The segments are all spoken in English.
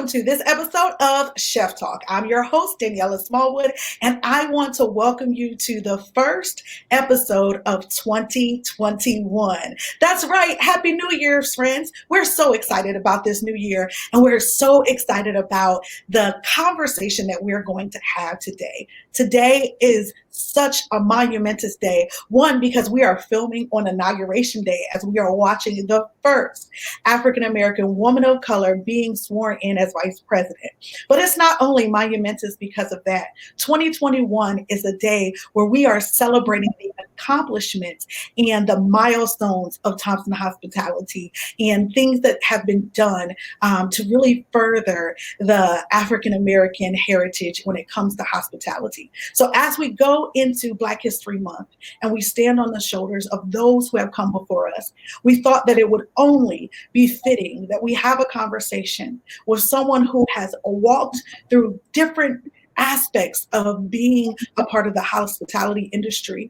welcome to this episode of Chef Talk. I'm your host, Daniela Smallwood, and I want to welcome you to the first episode of 2021. That's right. Happy New Year, friends. We're so excited about this new year, and we're so excited about the conversation that we're going to have today. Today is such a monumentous day. One, because we are filming on Inauguration Day as we are watching the first African-American woman of color being sworn in as vice president. But it's not only monumentous because of that. 2021 is a day where we are celebrating the accomplishments and the milestones of Thompson Hospitality and things that have been done to really further the African-American heritage when it comes to hospitality. So as we go into Black History Month and we stand on the shoulders of those who have come before us, we thought that it would only be fitting that we have a conversation with someone who has walked through different aspects of being a part of the hospitality industry,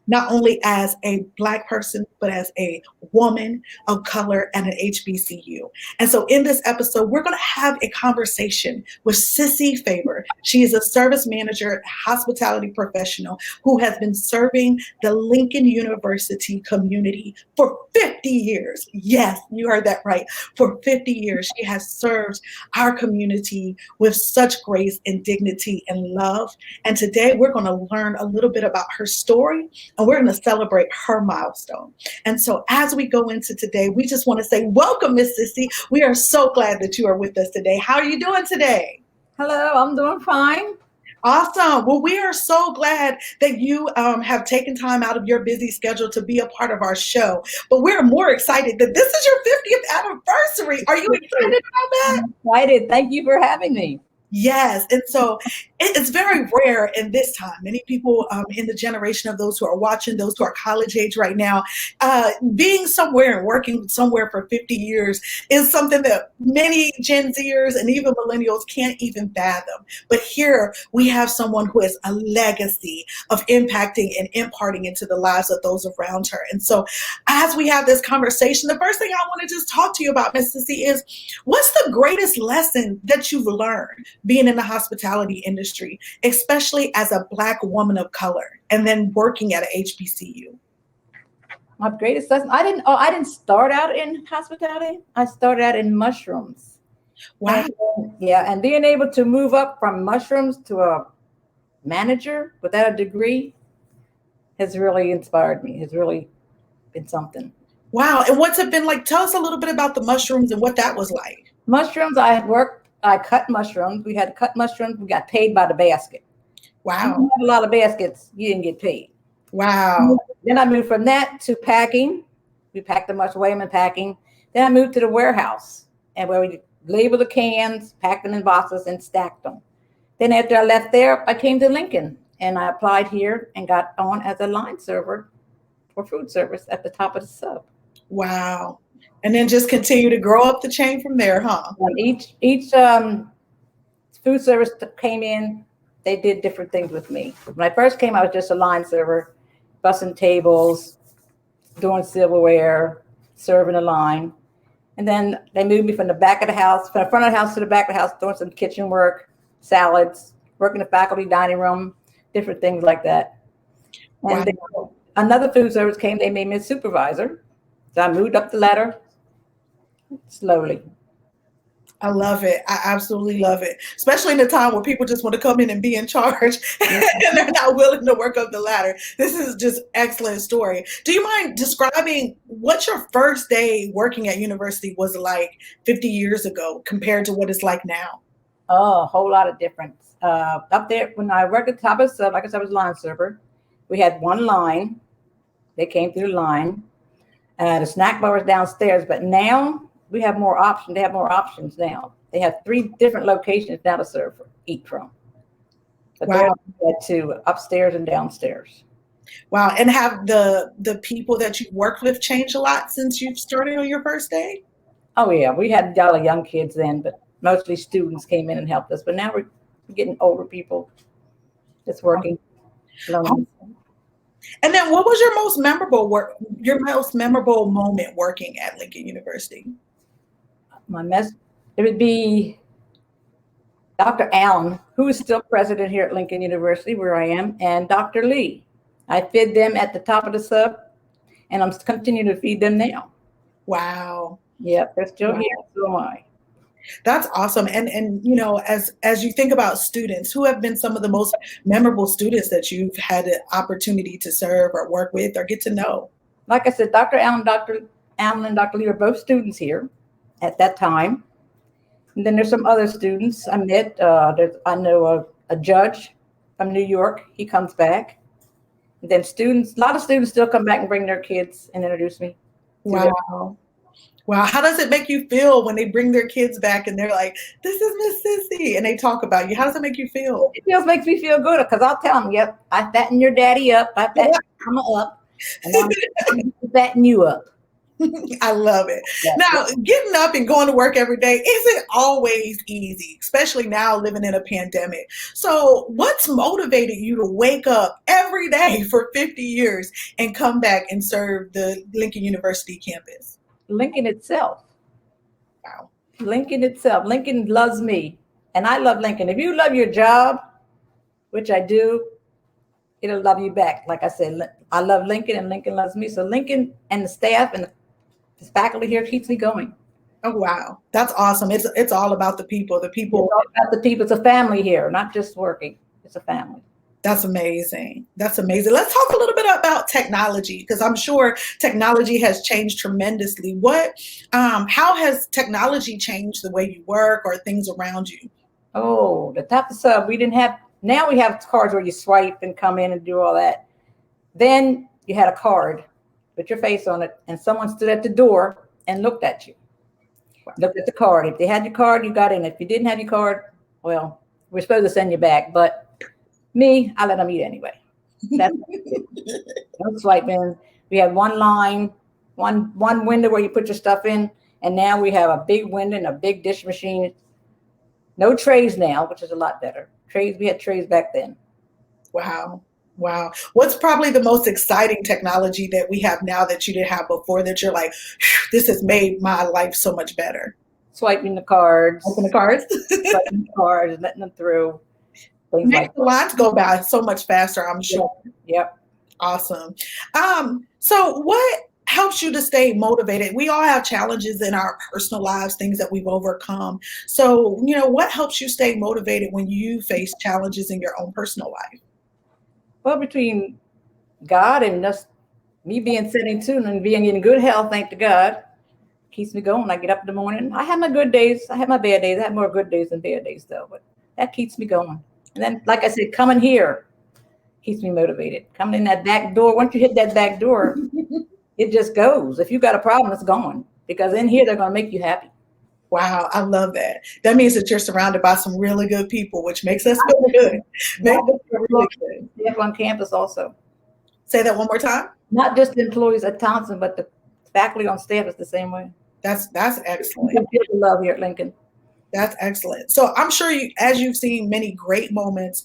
not only as a Black person, but as a woman of color and an HBCU. And so in this episode, we're going to have a conversation with Sissy Faber. She is a service manager, hospitality professional who has been serving the Lincoln University community for 50 years. Yes, you heard that right. For 50 years, she has served our community with such grace and dignity and love. And today we're going to learn a little bit about her story, and we're going to celebrate her milestone. And so as we go into today, we just want to say, welcome, Miss Sissy. We are so glad that you are with us today. How are you doing today? Hello, I'm doing fine. Awesome. Well, we are so glad that you have taken time out of your busy schedule to be a part of our show. But we're more excited that this is your 50th anniversary. Are you excited about that? I'm excited. Thank you for having me. Yes. And so it's very rare in this time. Many people in the generation of those who are watching, those who are college age right now, being somewhere and working somewhere for 50 years is something that many Gen Zers and even millennials can't even fathom. But here we have someone who has a legacy of impacting and imparting into the lives of those around her. And so as we have this conversation, the first thing I want to just talk to you about, Miss Sissy, is what's the greatest lesson that you've learned being in the hospitality industry, especially as a Black woman of color and then working at a HBCU? My greatest lesson, I didn't start out in hospitality. I started out in mushrooms. Wow. And being able to move up from mushrooms to a manager without a degree has really inspired me, has really been something. Wow. And what's it been like? Tell us a little bit about the mushrooms and what that was like. Mushrooms, I cut mushrooms. We had to cut mushrooms. We got paid by the basket. Wow. You had a lot of baskets, you didn't get paid. Wow. Then I moved from that to packing. We packed the mushroom, weigh them and packing. Then I moved to the warehouse, and where we labeled the cans, packed them in boxes, and stacked them. Then after I left there, I came to Lincoln, and I applied here and got on as a line server for food service at the top of the sub. Wow. And then just continue to grow up the chain from there, huh? Each food service came in, they did different things with me. When I first came, I was just a line server, bussing tables, doing silverware, serving a line. And then they moved me from the back of the house, from the front of the house to the back of the house, doing some kitchen work, salads, working the faculty dining room, different things like that. And then another food service came, they made me a supervisor. So I moved up the ladder slowly. I love it. I absolutely love it. Especially in a time where people just want to come in and be in charge and they're not willing to work up the ladder. This is just excellent story. Do you mind describing what your first day working at university was like 50 years ago compared to what it's like now? Oh, a whole lot of difference. Up there, when I worked at the top of the sub, like I said, I was line server. We had one line. They came through the line. The snack bar was downstairs, but now we have more options. They have more options now. They have 3 different locations now to serve, eat from. But wow. They're two, upstairs and downstairs. Wow. And have the people that you've worked with changed a lot since you've started on your first day? Oh, yeah. We had a lot of young kids then, but mostly students came in and helped us. But now we're getting older people that's working. Oh. And then what was your most memorable moment working at Lincoln University? It would be Dr. Allen, who is still president here at Lincoln University, where I am, and Dr. Lee. I fed them at the top of the sub, and I'm continuing to feed them now. Wow. Yep, they're still Wow. here, so am I. That's awesome. And you know, as you think about students, who have been some of the most memorable students that you've had the opportunity to serve or work with or get to know? Like I said, Dr. Allen and Dr. Lee are both students here at that time. And then there's some other students I met. I know a judge from New York. He comes back. And then a lot of students still come back and bring their kids and introduce me. Wow. Wow. How does it make you feel when they bring their kids back and they're like, this is Miss Sissy, and they talk about you? How does it make you feel? It makes me feel good because I'll tell them, yep, I fatten your daddy up. I fatten your mama up. And I'm going to fatten you up. I love it. Yeah. Now, getting up and going to work every day isn't always easy, especially now living in a pandemic. So what's motivated you to wake up every day for 50 years and come back and serve the Lincoln University campus? Lincoln itself. Wow. Lincoln itself. Lincoln loves me, and I love Lincoln. If you love your job, which I do, it'll love you back. Like I said, I love Lincoln, and Lincoln loves me. So Lincoln and the staff and the faculty here keeps me going. Oh, wow. That's awesome. It's all about the people. The people. It's all about the people. It's a family here, not just working. It's a family. That's amazing. That's amazing. Let's talk a little bit about technology, because I'm sure technology has changed tremendously. How has technology changed the way you work or things around you? Oh, the top of sub, now we have cards where you swipe and come in and do all that. Then you had a card with your face on it, and someone stood at the door and looked at you. Looked at the card. If they had your card, you got in. If you didn't have your card, well, we're supposed to send you back. But me, I let them eat anyway. That's no swiping. We had one line, one window where you put your stuff in, and now we have a big window and a big dish machine. No trays now, which is a lot better. We had trays back then. Wow. Wow. What's probably the most exciting technology that we have now that you didn't have before that you're like, this has made my life so much better? Swiping the cards. Open the cards. Swiping the cards, letting them through. Makes the lines go by so much faster, I'm sure. Yep. Awesome. So what helps you to stay motivated? We all have challenges in our personal lives, things that we've overcome. So, what helps you stay motivated when you face challenges in your own personal life? Well, between God and just me being setting tune and being in good health, thank to God, keeps me going. I get up in the morning. I have my good days. I have my bad days. I have more good days than bad days, though. But that keeps me going. And then, like I said, coming here keeps me motivated. Coming in that back door. Once you hit that back door, it just goes. If you got a problem, it's gone. Because in here, they're going to make you happy. Wow, I love that. That means that you're surrounded by some really good people, which makes us feel good. Makes us feel really good. Yep, on campus also. Say that one more time. Not just the employees at Thompson, but the faculty on staff is the same way. That's excellent. You feel the love here at Lincoln. That's excellent. So I'm sure as you've seen many great moments,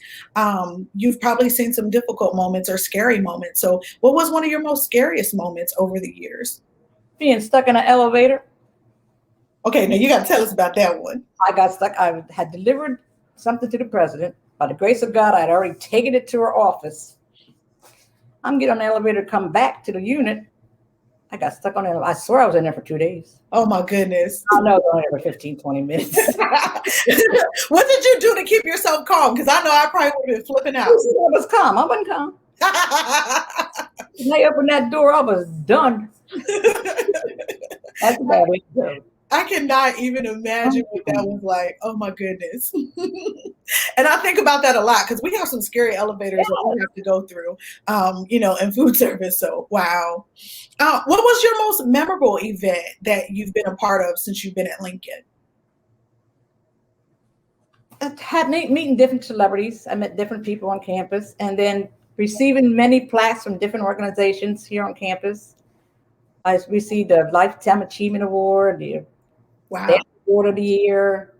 you've probably seen some difficult moments or scary moments. So what was one of your most scariest moments over the years? Being stuck in an elevator. Okay, now you got to tell us about that one. I got stuck. I had delivered something to the president. By the grace of God, I had already taken it to her office. I'm getting on the elevator to come back to the unit. I got stuck on it. I swear I was in there for 2 days. Oh, my goodness. I know I was only there for 15, 20 minutes. What did you do to keep yourself calm? Because I know I probably would have been flipping out. I was calm. I wasn't calm. When they opened that door, I was done. That's about it. I cannot even imagine what that was like. Oh my goodness. And I think about that a lot because we have some scary elevators that we have to go through, in food service. So, wow. What was your most memorable event that you've been a part of since you've been at Lincoln? I had meeting different celebrities. I met different people on campus and then receiving many plaques from different organizations here on campus. I received a Lifetime Achievement Award, the Wow. Award of the Year,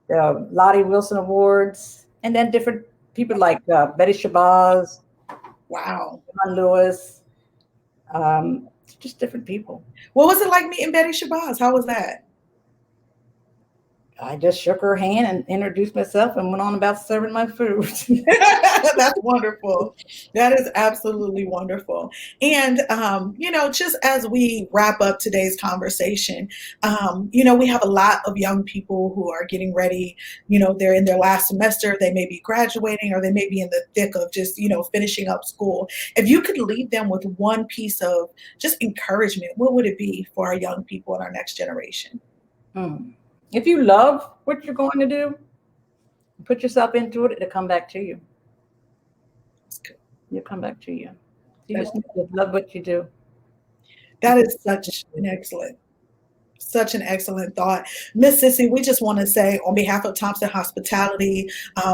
the Lottie Wilson Awards, and then different people like Betty Shabazz, Wow. John Lewis, just different people. What was it like meeting Betty Shabazz? How was that? I just shook her hand and introduced myself and went on about serving my food. That's wonderful. That is absolutely wonderful. And, just as we wrap up today's conversation, we have a lot of young people who are getting ready. They're in their last semester, they may be graduating, or they may be in the thick of just, finishing up school. If you could leave them with one piece of just encouragement, what would it be for our young people and our next generation? If you love what you're going to do, put yourself into it, it'll come back to you. It'll come back to you. You just need to love what you do. That is such an excellent thought. Miss Sissy, we just want to say on behalf of Thompson Hospitality,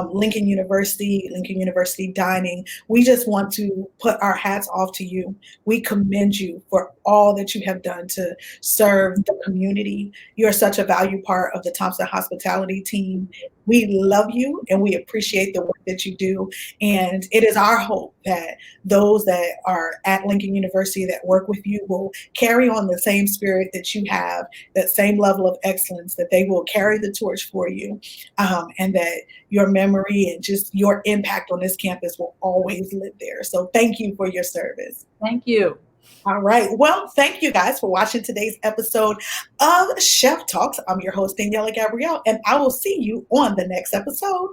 Lincoln University Dining, we just want to put our hats off to you. We commend you for all that you have done to serve the community. You're such a valued part of the Thompson Hospitality team. We love you and we appreciate the work that you do. And it is our hope that those that are at Lincoln University that work with you will carry on the same spirit that you have, that same level of excellence, that they will carry the torch for you, and that your memory and just your impact on this campus will always live there. So thank you for your service. Thank you. All right. Well, thank you guys for watching today's episode of Chef Talks. I'm your host, Daniela Gabrielle, and I will see you on the next episode.